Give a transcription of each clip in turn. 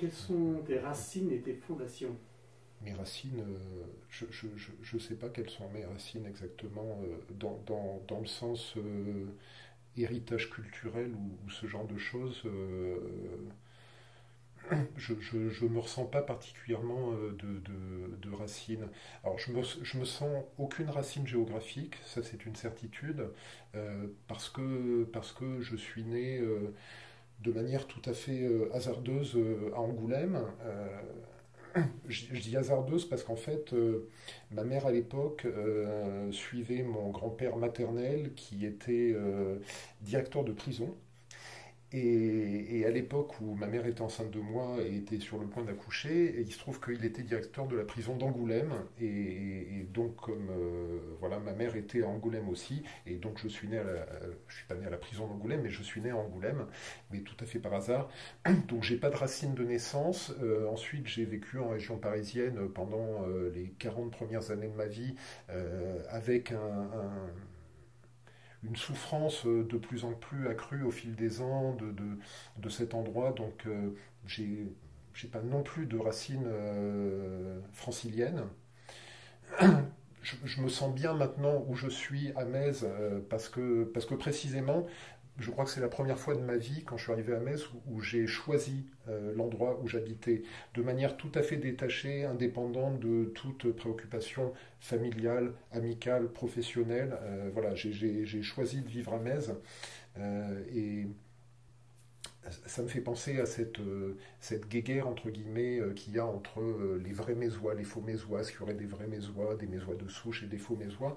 Quelles sont tes racines et tes fondations? Mes racines, je ne sais pas quelles sont mes racines exactement, dans le sens héritage culturel ou ce genre de choses. Je me ressens pas particulièrement de racines. Alors je me sens aucune racine géographique, ça c'est une certitude, parce que je suis né de manière tout à fait hasardeuse à Angoulême. Je dis hasardeuse parce qu'en fait, ma mère à l'époque suivait mon grand-père maternel qui était directeur de prison. Et à l'époque où ma mère était enceinte de moi et était sur le point d'accoucher, il se trouve qu'il était directeur de la prison d'Angoulême. Et donc, comme voilà, ma mère était à Angoulême aussi, et donc je suis pas né à la prison d'Angoulême, mais je suis né à Angoulême, mais tout à fait par hasard. Donc, j'ai pas de racines de naissance. Ensuite, j'ai vécu en région parisienne pendant les 40 premières années de ma vie, avec une souffrance de plus en plus accrue au fil des ans de cet endroit. Donc j'ai pas non plus de racines franciliennes. Je me sens bien maintenant où je suis à Metz parce que précisément je crois que c'est la première fois de ma vie, quand je suis arrivé à Metz, où j'ai choisi l'endroit où j'habitais de manière tout à fait détachée, indépendante de toute préoccupation familiale, amicale, professionnelle. Voilà, j'ai choisi de vivre à Metz et ça me fait penser à cette guéguerre entre guillemets qu'il y a entre les vrais Mésois, les faux Mésois, ce qu'il y aurait des Mésois de souche et des faux Mésois.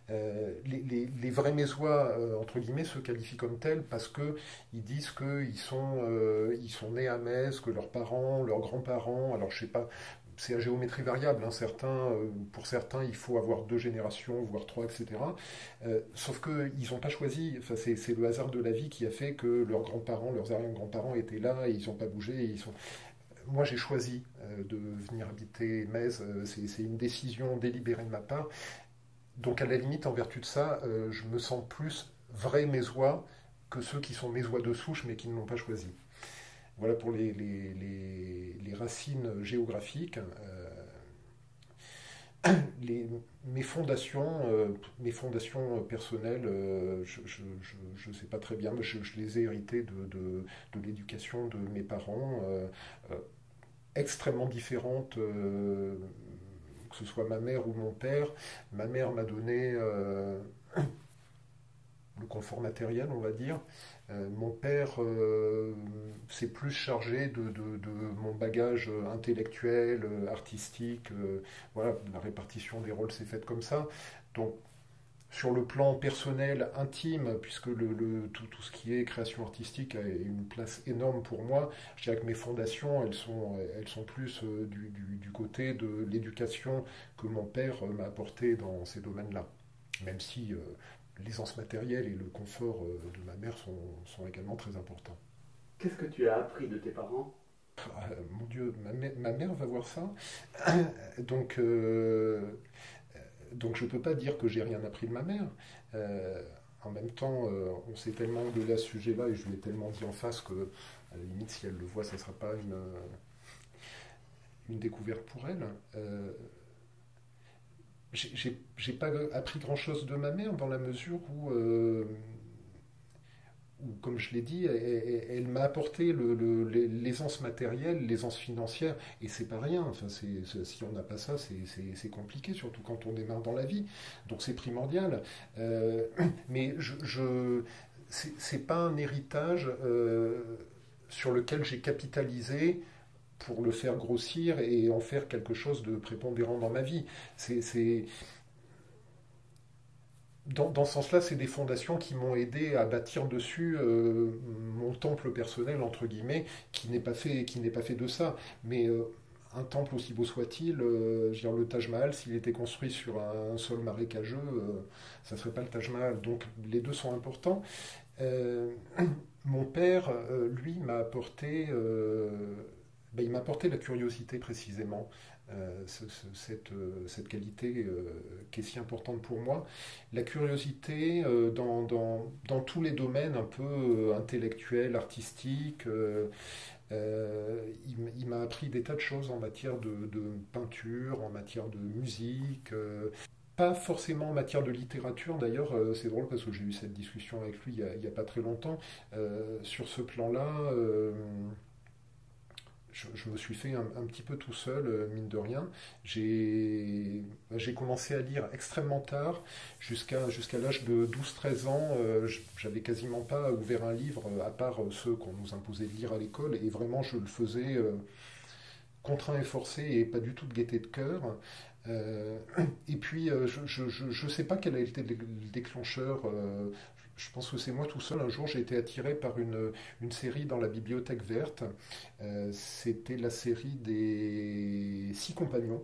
Les vrais Mésois, entre guillemets, se qualifient comme tels parce qu'ils disent ils sont nés à Metz, que leurs parents, leurs grands-parents, alors je sais pas, c'est à géométrie variable, hein, pour certains, il faut avoir deux générations, voire trois, etc. Sauf qu'ils n'ont pas choisi, enfin, c'est le hasard de la vie qui a fait que leurs grands-parents, leurs arrière-grands-parents étaient là et ils n'ont pas bougé. Moi, j'ai choisi de venir habiter Metz, c'est une décision délibérée de ma part. Donc à la limite, en vertu de ça, je me sens plus vrai mésois que ceux qui sont mésois de souche mais qui ne l'ont pas choisi. Voilà pour les racines géographiques. Les, mes fondations personnelles, je ne sais pas très bien, mais je les ai héritées de l'éducation de mes parents, euh, extrêmement différentes, que ce soit ma mère ou mon père. Ma mère m'a donné le confort matériel, on va dire. Mon père s'est plus chargé de mon bagage intellectuel, artistique. Voilà, la répartition des rôles s'est faite comme ça. Donc, sur le plan personnel, intime, puisque tout ce qui est création artistique a une place énorme pour moi, je dirais que mes fondations, elles sont plus du côté de l'éducation que mon père m'a apporté dans ces domaines-là. Même si l'aisance matérielle et le confort de ma mère sont également très importants. Qu'est-ce que tu as appris de tes parents? Mon Dieu, ma mère va voir ça. Donc, donc je ne peux pas dire que j'ai rien appris de ma mère. En même temps, on s'est tellement engueulé à ce sujet-là et je lui ai tellement dit en face que, à la limite, si elle le voit, ça ne sera pas une découverte pour elle. J'ai pas appris grand-chose de ma mère dans la mesure où comme je l'ai dit, elle m'a apporté l'aisance matérielle, l'aisance financière, et c'est pas rien. Enfin, si on n'a pas ça, c'est compliqué, surtout quand on démarre dans la vie. Donc c'est primordial. Mais c'est pas un héritage sur lequel j'ai capitalisé pour le faire grossir et en faire quelque chose de prépondérant dans ma vie. C'est, dans ce sens-là, c'est des fondations qui m'ont aidé à bâtir dessus mon temple personnel, entre guillemets, qui n'est pas fait de ça. Mais un temple aussi beau soit-il, je veux dire, le Taj Mahal, s'il était construit sur un sol marécageux, ça ne serait pas le Taj Mahal. Donc les deux sont importants. Euh, Mon père, lui, il m'a apporté la curiosité précisément, cette qualité qui est si importante pour moi. La curiosité dans tous les domaines un peu intellectuels, artistiques. Il m'a appris des tas de choses en matière de peinture, en matière de musique. Pas forcément en matière de littérature, d'ailleurs, c'est drôle parce que j'ai eu cette discussion avec lui il y a pas très longtemps. Sur ce plan-là, je me suis fait un petit peu tout seul, mine de rien. J'ai commencé à lire extrêmement tard, jusqu'à l'âge de 12-13 ans. J'avais quasiment pas ouvert un livre, à part ceux qu'on nous imposait de lire à l'école, et vraiment je le faisais contraint et forcé et pas du tout de gaieté de cœur. Euh, et puis, je ne sais pas quel a été le déclencheur. Je pense que c'est moi tout seul. Un jour, j'ai été attiré par une série dans la Bibliothèque verte. C'était la série des Six Compagnons.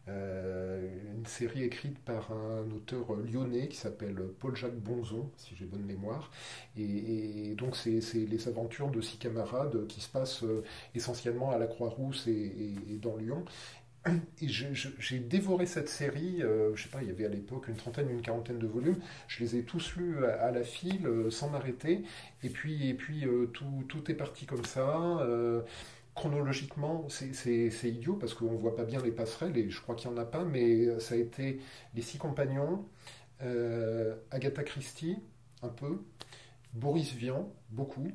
Une série écrite par un auteur lyonnais qui s'appelle Paul-Jacques Bonzon, si j'ai bonne mémoire. Et donc, c'est les aventures de six camarades qui se passent essentiellement à la Croix-Rousse et dans Lyon. Et j'ai dévoré cette série, je sais pas, il y avait à l'époque une trentaine, une quarantaine de volumes. Je les ai tous lus à la file, sans m'arrêter. Et puis tout est parti comme ça. Chronologiquement, c'est idiot parce qu'on voit pas bien les passerelles et je crois qu'il y en a pas, mais ça a été Les Six Compagnons, Agatha Christie, un peu, Boris Vian, beaucoup.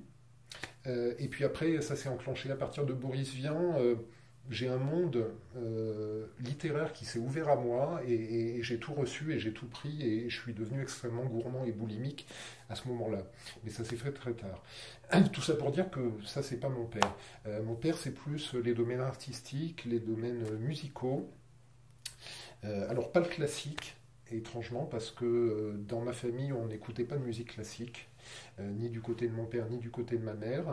Et puis après, ça s'est enclenché à partir de Boris Vian. J'ai un monde littéraire qui s'est ouvert à moi et j'ai tout reçu et j'ai tout pris et je suis devenu extrêmement gourmand et boulimique à ce moment-là. Mais ça s'est fait très tard. Tout ça pour dire que ça, c'est pas mon père. Mon père, c'est plus les domaines artistiques, les domaines musicaux. Alors, pas le classique, étrangement, parce que dans ma famille, on n'écoutait pas de musique classique. Ni du côté de mon père, ni du côté de ma mère.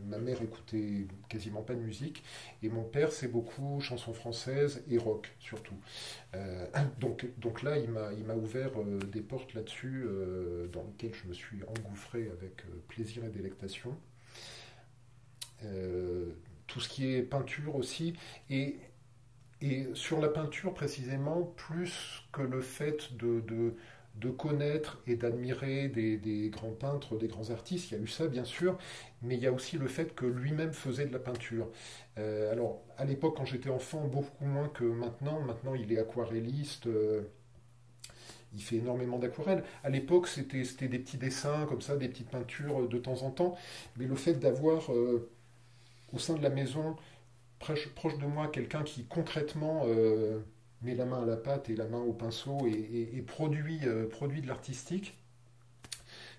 Ma mère écoutait quasiment pas de musique, et mon père, c'est beaucoup chansons françaises et rock, surtout. Donc là, il m'a ouvert des portes là-dessus, dans lesquelles je me suis engouffré avec plaisir et délectation. Tout ce qui est peinture aussi, et sur la peinture précisément, plus que le fait de connaître et d'admirer des grands peintres, des grands artistes. Il y a eu ça, bien sûr, mais il y a aussi le fait que lui-même faisait de la peinture. Alors, à l'époque, quand j'étais enfant, beaucoup moins que maintenant. Maintenant, il est aquarelliste. Il fait énormément d'aquarelles. À l'époque, c'était des petits dessins comme ça, des petites peintures de temps en temps. Mais le fait d'avoir au sein de la maison, proche de moi, quelqu'un qui concrètement met la main à la pâte et la main au pinceau et produit de l'artistique,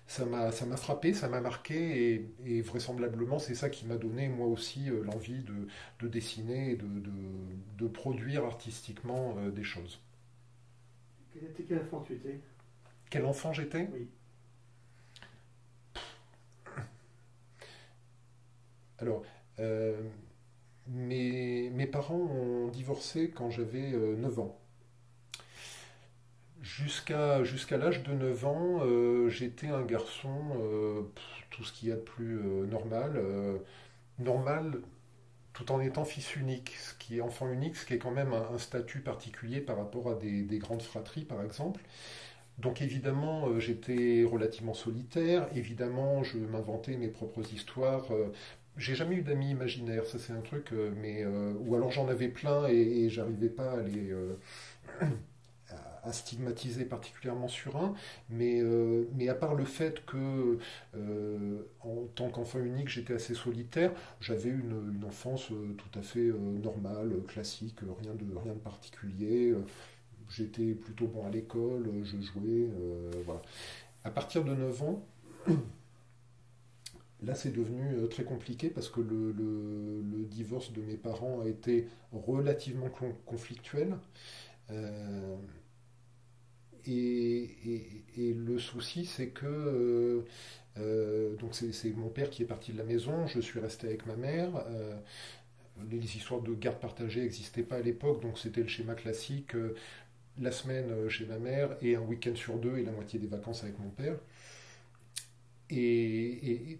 ça m'a frappé, ça m'a marqué et vraisemblablement c'est ça qui m'a donné moi aussi l'envie de dessiner et de produire artistiquement des choses. Quel enfant tu étais? Quel enfant j'étais? Oui. Alors, mes parents ont divorcé quand j'avais 9 ans. Jusqu'à l'âge de 9 ans, j'étais un garçon, tout ce qu'il y a de plus normal. Normal tout en étant fils unique, ce qui est enfant unique, ce qui est quand même un statut particulier par rapport à des grandes fratries, par exemple. Donc évidemment, j'étais relativement solitaire, évidemment, je m'inventais mes propres histoires. J'ai jamais eu d'amis imaginaires, ça c'est un truc, ou alors j'en avais plein et j'arrivais pas à stigmatiser particulièrement sur un, mais à part le fait que, en tant qu'enfant unique, j'étais assez solitaire, j'avais une enfance tout à fait normale, classique, rien de particulier. J'étais plutôt bon à l'école, je jouais, voilà. À partir de 9 ans, là c'est devenu très compliqué parce que le divorce de mes parents a été relativement conflictuel. Euh, et le souci, c'est que donc c'est mon père qui est parti de la maison, je suis resté avec ma mère. Les histoires de garde partagée n'existaient pas à l'époque, donc c'était le schéma classique, la semaine chez ma mère et un week-end sur deux et la moitié des vacances avec mon père. Et, et-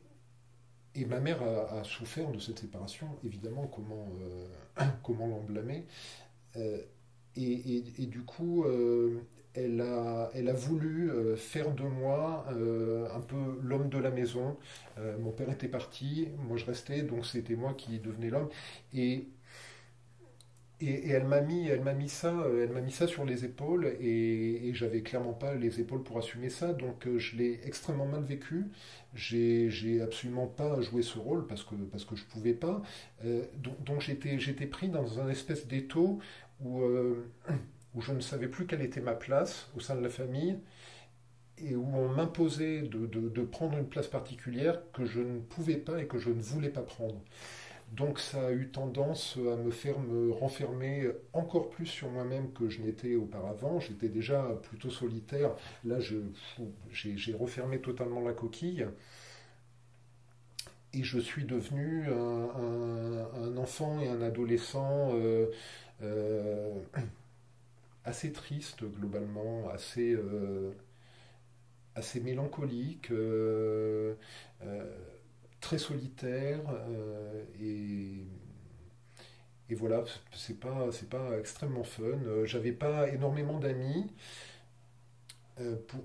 et ma mère a souffert de cette séparation, évidemment, comment l'en blâmer. Euh, et du coup, elle a voulu faire de moi un peu l'homme de la maison. Mon père était parti, moi je restais, donc c'était moi qui devenais l'homme. Et, et elle m'a mis ça sur les épaules et j'avais clairement pas les épaules pour assumer ça, donc je l'ai extrêmement mal vécu. J'ai absolument pas joué ce rôle parce que je pouvais pas. Donc j'étais pris dans un espèce d'étau où, où je ne savais plus quelle était ma place au sein de la famille et où on m'imposait de prendre une place particulière que je ne pouvais pas et que je ne voulais pas prendre. Donc ça a eu tendance à me faire me renfermer encore plus sur moi-même que je n'étais auparavant. J'étais déjà plutôt solitaire. Là, j'ai refermé totalement la coquille et je suis devenu un enfant et un adolescent euh, assez triste globalement, assez mélancolique, euh, très solitaire et voilà, c'est pas extrêmement fun. J'avais pas énormément d'amis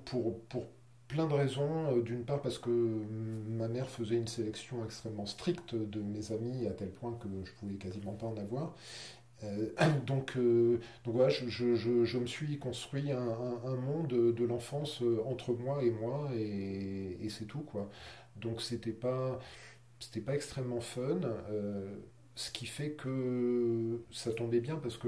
pour plein de raisons. D'une part parce que ma mère faisait une sélection extrêmement stricte de mes amis à tel point que je pouvais quasiment pas en avoir. Euh, donc voilà, je me suis construit un monde de l'enfance entre moi et moi et c'est tout quoi. Donc c'était pas extrêmement fun. Ce qui fait que ça tombait bien parce que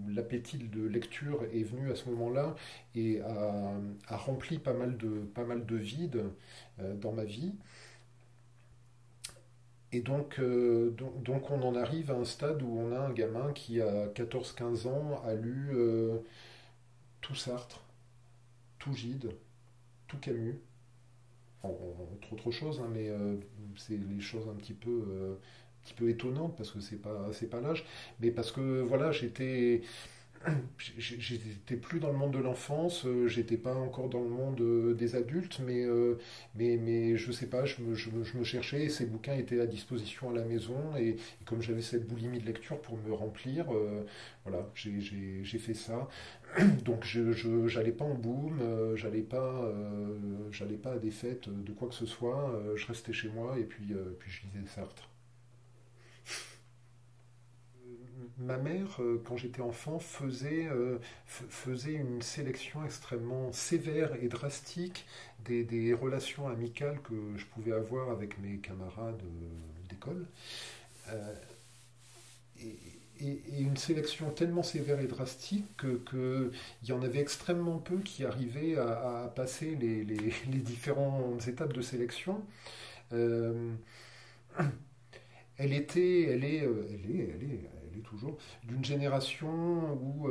l'appétit de lecture est venu à ce moment-là et a rempli pas mal de vides dans ma vie. Et donc on en arrive à un stade où on a un gamin qui a 14 15 ans a lu tout Sartre, tout Gide, tout Camus, entre autres choses, hein, mais c'est les choses un petit peu étonnantes parce que c'est pas l'âge, mais parce que voilà, j'étais plus dans le monde de l'enfance, j'étais pas encore dans le monde des adultes, mais je sais pas, je me cherchais et ces bouquins étaient à disposition à la maison et comme j'avais cette boulimie de lecture pour me remplir, voilà, j'ai fait ça. Donc j'allais pas en boom, j'allais pas à des fêtes de quoi que ce soit, je restais chez moi et puis je lisais Sartre. Ma mère, quand j'étais enfant, faisait une sélection extrêmement sévère et drastique des relations amicales que je pouvais avoir avec mes camarades d'école. Euh, et, et une sélection tellement sévère et drastique il y en avait extrêmement peu qui arrivaient à passer les différentes étapes de sélection. Euh, elle est toujours d'une génération où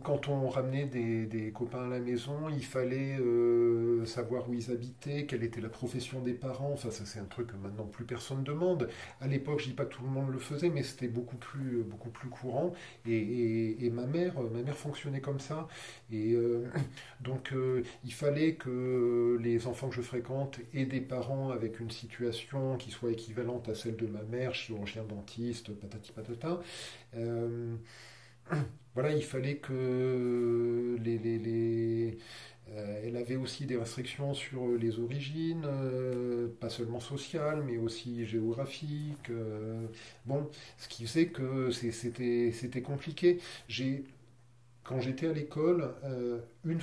quand on ramenait des copains à la maison, il fallait savoir où ils habitaient, quelle était la profession des parents. Enfin, ça c'est un truc que maintenant plus personne demande. À l'époque, je dis pas que tout le monde le faisait, mais c'était beaucoup plus courant. Et ma mère fonctionnait comme ça. Et il fallait que les enfants que je fréquente aient des parents avec une situation qui soit équivalente à celle de ma mère, chirurgien dentiste, patati patata. Euh, voilà, il fallait que elle avait aussi des restrictions sur les origines, pas seulement sociales, mais aussi géographiques. Bon, ce qui faisait que c'était compliqué. Quand j'étais à l'école, une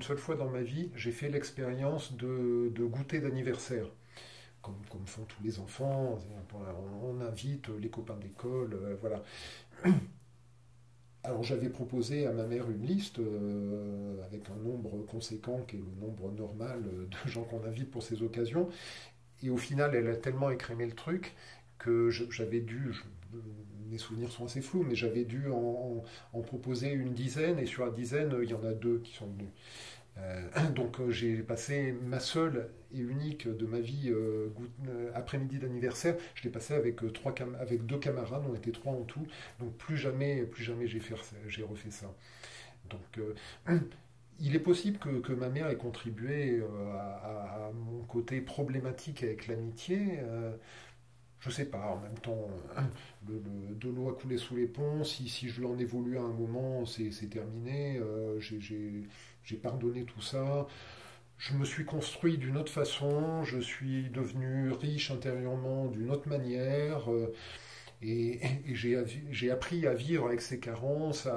seule fois dans ma vie, j'ai fait l'expérience de goûter d'anniversaire. Comme font tous les enfants, on invite les copains d'école, voilà. Alors j'avais proposé à ma mère une liste avec un nombre conséquent qui est le nombre normal de gens qu'on invite pour ces occasions. Et au final, elle a tellement écrémé le truc que j'avais dû, mes souvenirs sont assez flous, mais j'avais dû en proposer une dizaine, et sur la dizaine, il y en a deux qui sont venus. Donc j'ai passé ma seule et unique de ma vie après-midi d'anniversaire, je l'ai passé avec, avec deux camarades, on était trois en tout, donc plus jamais j'ai refait ça. Donc il est possible que ma mère ait contribué à mon côté problématique avec l'amitié. je sais pas, en même temps, de l'eau a coulé sous les ponts. Si je l'en ai voulu à un moment, c'est terminé. J'ai pardonné tout ça. Je me suis construit d'une autre façon. Je suis devenu riche intérieurement d'une autre manière. Et j'ai appris à vivre avec ces carences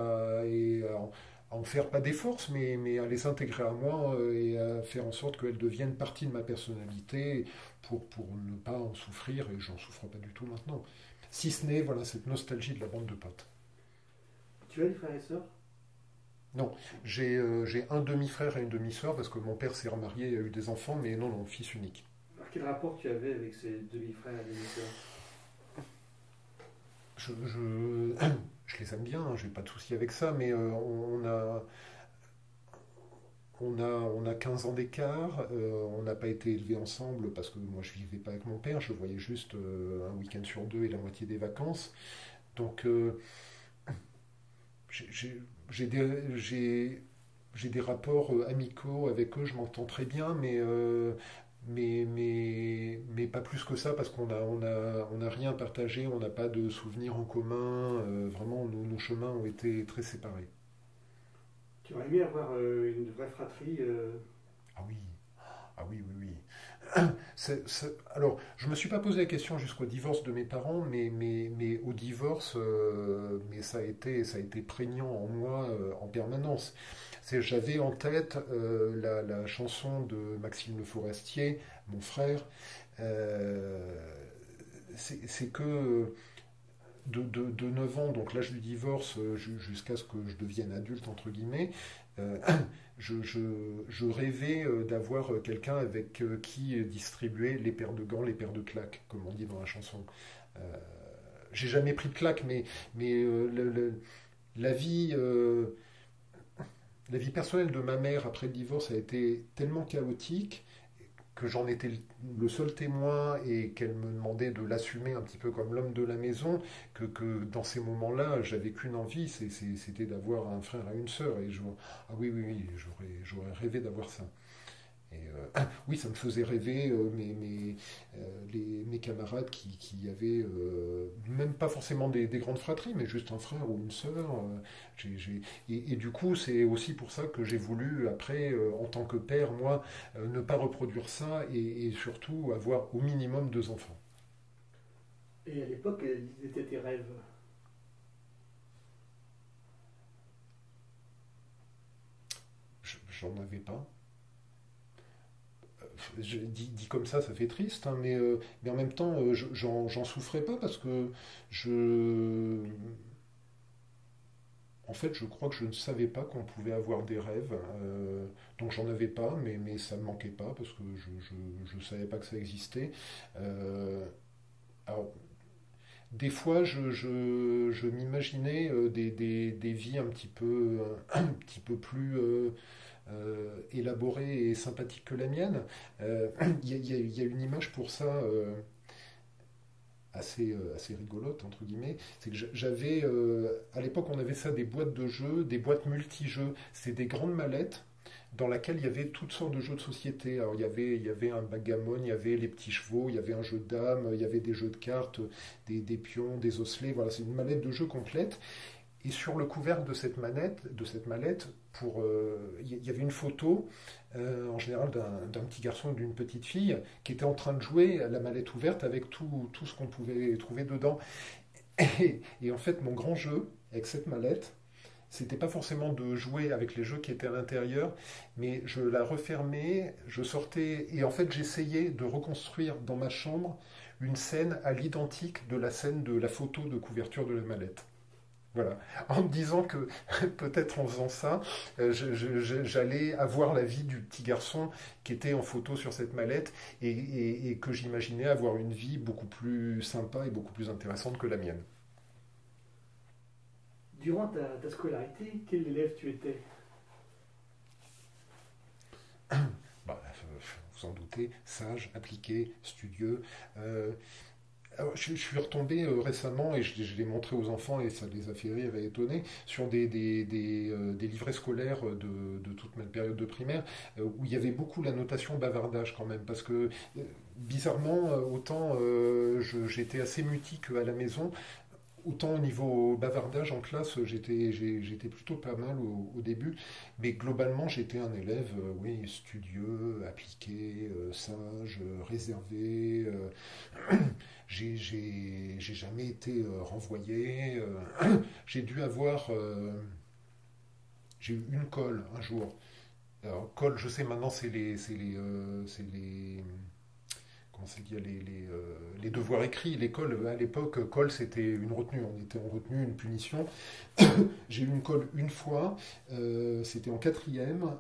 et à en faire pas des forces, mais à les intégrer à moi et à faire en sorte qu'elles deviennent partie de ma personnalité pour ne pas en souffrir, et j'en souffre pas du tout maintenant. Si ce n'est voilà, cette nostalgie de la bande de potes. Tu as des frères et sœurs? Non, j'ai un demi-frère et une demi-sœur parce que mon père s'est remarié et a eu des enfants, mais non, non, fils unique. Alors, quel rapport tu avais avec ces demi-frères et demi-sœurs? Je les aime bien, hein, j'ai pas de souci avec ça, mais on a 15 ans d'écart, on n'a pas été élevés ensemble parce que moi je vivais pas avec mon père, je le voyais juste un week-end sur deux et la moitié des vacances. Donc j'ai j'ai des, j'ai- j'ai des rapports amicaux avec eux, je m'entends très bien, mais pas plus que ça parce on a rien partagé, on n'a pas de souvenirs en commun, vraiment nos chemins ont été très séparés. Tu aurais aimé avoir une vraie fratrie. Ah oui, ah oui, oui, oui. Alors, je ne me suis pas posé la question jusqu'au divorce de mes parents, mais au divorce, mais ça a été prégnant en moi en permanence. J'avais en tête la chanson de Maxime Le Forestier, mon frère. euh, c'est que de 9 ans, donc l'âge du divorce, jusqu'à ce que je devienne adulte, entre guillemets, euh, je rêvais d'avoir quelqu'un avec qui distribuer les paires de gants, les paires de claques, comme on dit dans la chanson. Euh, j'ai jamais pris de claques, mais la vie, la vie personnelle de ma mère après le divorce a été tellement chaotique que j'en étais le seul témoin et qu'elle me demandait de l'assumer un petit peu comme l'homme de la maison, que dans ces moments-là, j'avais qu'une envie, c'était d'avoir un frère et une sœur. Ah oui, oui, oui, j'aurais rêvé d'avoir ça. Et oui, ça me faisait rêver mes camarades qui avaient même pas forcément des grandes fratries, mais juste un frère ou une sœur. Et du coup, c'est aussi pour ça que j'ai voulu, après, en tant que père, moi, ne pas reproduire ça et surtout avoir au minimum 2 enfants. Et à l'époque, quels étaient tes rêves? J'en avais pas. Dit comme ça fait triste, hein, mais en même temps, j'en souffrais pas parce que je, en fait, je crois que je ne savais pas qu'on pouvait avoir des rêves, donc j'en avais pas, mais ça me manquait pas parce que je savais pas que ça existait. Euh, alors, des fois, je m'imaginais des vies un petit peu plus élaborées et sympathiques que la mienne. Il y a une image pour ça assez rigolote, entre guillemets. C'est que j'avais, à l'époque, on avait ça des boîtes de jeux, des boîtes multi-jeux. C'est des grandes mallettes dans laquelle il y avait toutes sortes de jeux de société. Alors il y avait un backgammon, il y avait les petits chevaux, il y avait un jeu de dames, il y avait des jeux de cartes, des pions, des osselets. Voilà, c'est une mallette de jeu complète. Et sur le couvercle de cette mallette, il y avait une photo, en général d'un petit garçon ou d'une petite fille, qui était en train de jouer à la mallette ouverte avec tout ce qu'on pouvait trouver dedans. Et en fait, mon grand jeu avec cette mallette, c'était pas forcément de jouer avec les jeux qui étaient à l'intérieur, mais je la refermais, je sortais, et en fait j'essayais de reconstruire dans ma chambre une scène à l'identique de la scène de la photo de couverture de la mallette. Voilà, en me disant que peut-être en faisant ça, j'allais avoir la vie du petit garçon qui était en photo sur cette mallette et que j'imaginais avoir une vie beaucoup plus sympa et beaucoup plus intéressante que la mienne. Durant ta scolarité, quel élève tu étais? Bah, vous en doutez, sage, appliqué, studieux. Euh, Alors, je suis retombé récemment et je l'ai montré aux enfants et ça les a fait rire et étonner sur des livrets scolaires de toute ma période de primaire où il y avait beaucoup la notation bavardage quand même parce que bizarrement autant j'étais assez mutique à la maison. Autant au niveau bavardage en classe, j'étais plutôt pas mal au début, mais globalement j'étais un élève, oui, studieux, appliqué, sage, réservé. J'ai jamais été renvoyé. J'ai dû avoir, j'ai eu une colle un jour. Alors, colle, je sais maintenant, c'est les comment c'est qu'il y a les devoirs écrits, l'école, à l'époque, colle c'était une retenue, on était en retenue, une punition. J'ai eu une colle une fois, c'était en quatrième,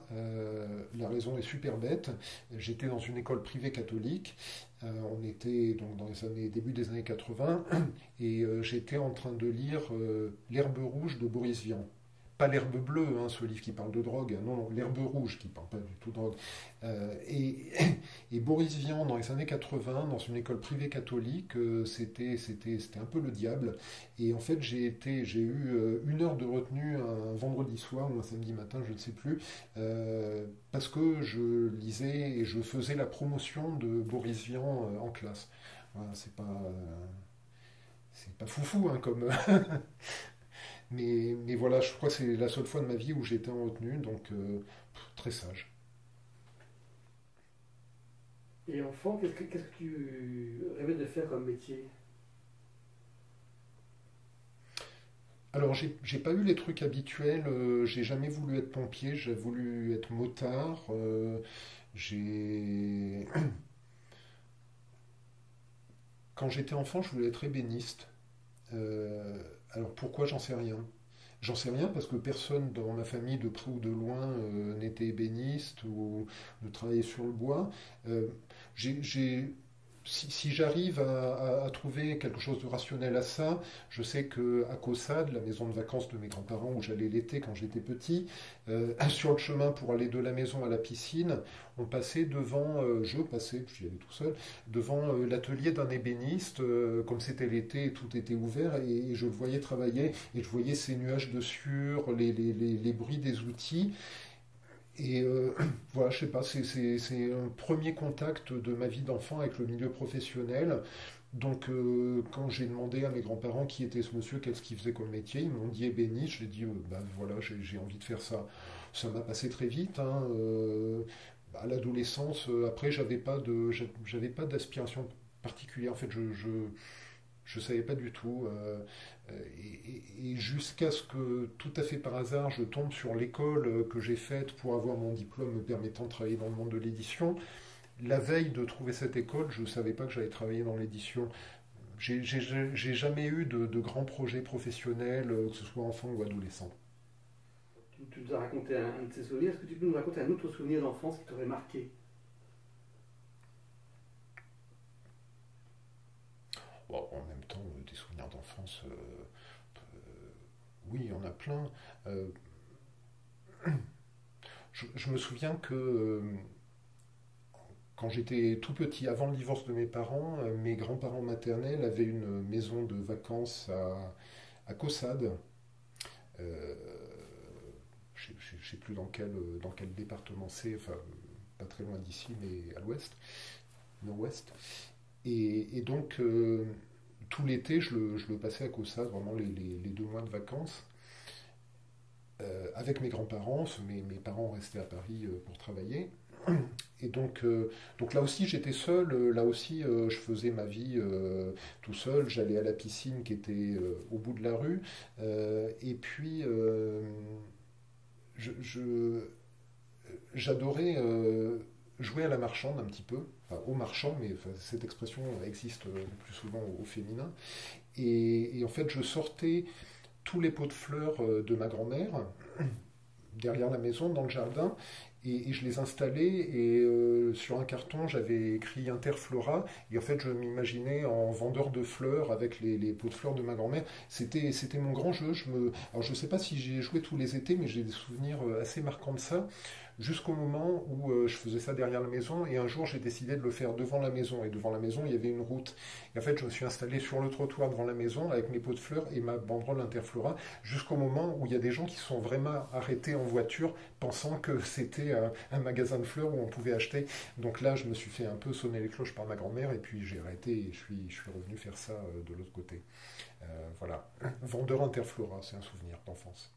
la raison est super bête, j'étais dans une école privée catholique, on était donc dans les années, début des années 80, et j'étais en train de lire L'herbe rouge de Boris Vian. Pas l'herbe bleue, hein, ce livre qui parle de drogue, non, non, l'herbe rouge qui parle pas du tout de drogue. Et Boris Vian, dans les années 80, dans une école privée catholique, c'était un peu le diable. Et en fait, j'ai eu une heure de retenue un vendredi soir ou un samedi matin, je ne sais plus, parce que je lisais et je faisais la promotion de Boris Vian en classe. Voilà, c'est pas foufou hein, comme. Mais voilà, je crois que c'est la seule fois de ma vie où j'ai été en retenue, donc très sage. Et enfant, qu'est-ce que tu rêvais de faire comme métier? Alors, j'ai pas eu les trucs habituels, j'ai jamais voulu être pompier, j'ai voulu être motard, j'ai... Quand j'étais enfant, je voulais être ébéniste. Alors pourquoi, j'en sais rien. J'en sais rien parce que personne dans ma famille, de près ou de loin, n'était ébéniste ou ne travaillait sur le bois. Euh, j'ai si j'arrive à trouver quelque chose de rationnel à ça, je sais que à Caussade, la maison de vacances de mes grands-parents où j'allais l'été quand j'étais petit, sur le chemin pour aller de la maison à la piscine, on passait devant, je passais, j'y allais tout seul, devant l'atelier d'un ébéniste, comme c'était l'été et tout était ouvert, et je le voyais travailler, et je voyais ces nuages de sueur, les bruits des outils, et voilà, je sais pas, c'est un premier contact de ma vie d'enfant avec le milieu professionnel. Donc, quand j'ai demandé à mes grands-parents qui était ce monsieur, qu'est-ce qu'il faisait comme métier, ils m'ont dit ébéniste. J'ai dit, ben voilà, j'ai envie de faire ça. Ça m'a passé très vite. Hein, à l'adolescence, après, j'avais pas d'aspiration particulière. En fait, je savais pas du tout. Et jusqu'à ce que, tout à fait par hasard, je tombe sur l'école que j'ai faite pour avoir mon diplôme me permettant de travailler dans le monde de l'édition. La veille de trouver cette école, je ne savais pas que j'allais travailler dans l'édition. J'ai jamais eu de grands projets professionnels, que ce soit enfant ou adolescent. Tu nous as raconté un de ces souvenirs. Est-ce que tu peux nous raconter un autre souvenir d'enfance qui t'aurait marqué? Bon, en même temps, des souvenirs d'enfance, oui, il y en a plein. Euh, je me souviens que quand j'étais tout petit, avant le divorce de mes parents, mes grands-parents maternels avaient une maison de vacances à Caussade. Euh, je ne sais plus dans quel département c'est, enfin pas très loin d'ici, mais à l'ouest, nord-ouest. Et donc tout l'été, je le passais à Caussade, vraiment les 2 mois de vacances, avec mes grands-parents. Mes parents restaient à Paris pour travailler. Et donc là aussi j'étais seul, là aussi je faisais ma vie tout seul, j'allais à la piscine qui était au bout de la rue, et puis je, je- j'adorais jouer à la marchande un petit peu, enfin, au marchand, mais enfin, cette expression existe plus souvent au féminin, et en fait je sortais tous les pots de fleurs de ma grand-mère derrière la maison, dans le jardin, et je les installais, et sur un carton, j'avais écrit Interflora, et en fait, je m'imaginais en vendeur de fleurs avec les pots de fleurs de ma grand-mère. C'était mon grand jeu. Alors, je ne sais pas si j'ai joué tous les étés, mais j'ai des souvenirs assez marquants de ça. jusqu'au moment où je faisais ça derrière la maison, et un jour j'ai décidé de le faire devant la maison, et devant la maison il y avait une route. Et en fait je me suis installé sur le trottoir devant la maison avec mes pots de fleurs et ma banderole Interflora, jusqu'au moment où il y a des gens qui sont vraiment arrêtés en voiture pensant que c'était un magasin de fleurs où on pouvait acheter. Donc là je me suis fait un peu sonner les cloches par ma grand-mère, et puis j'ai arrêté et je suis revenu faire ça de l'autre côté. Voilà. Vendeur Interflora, c'est un souvenir d'enfance.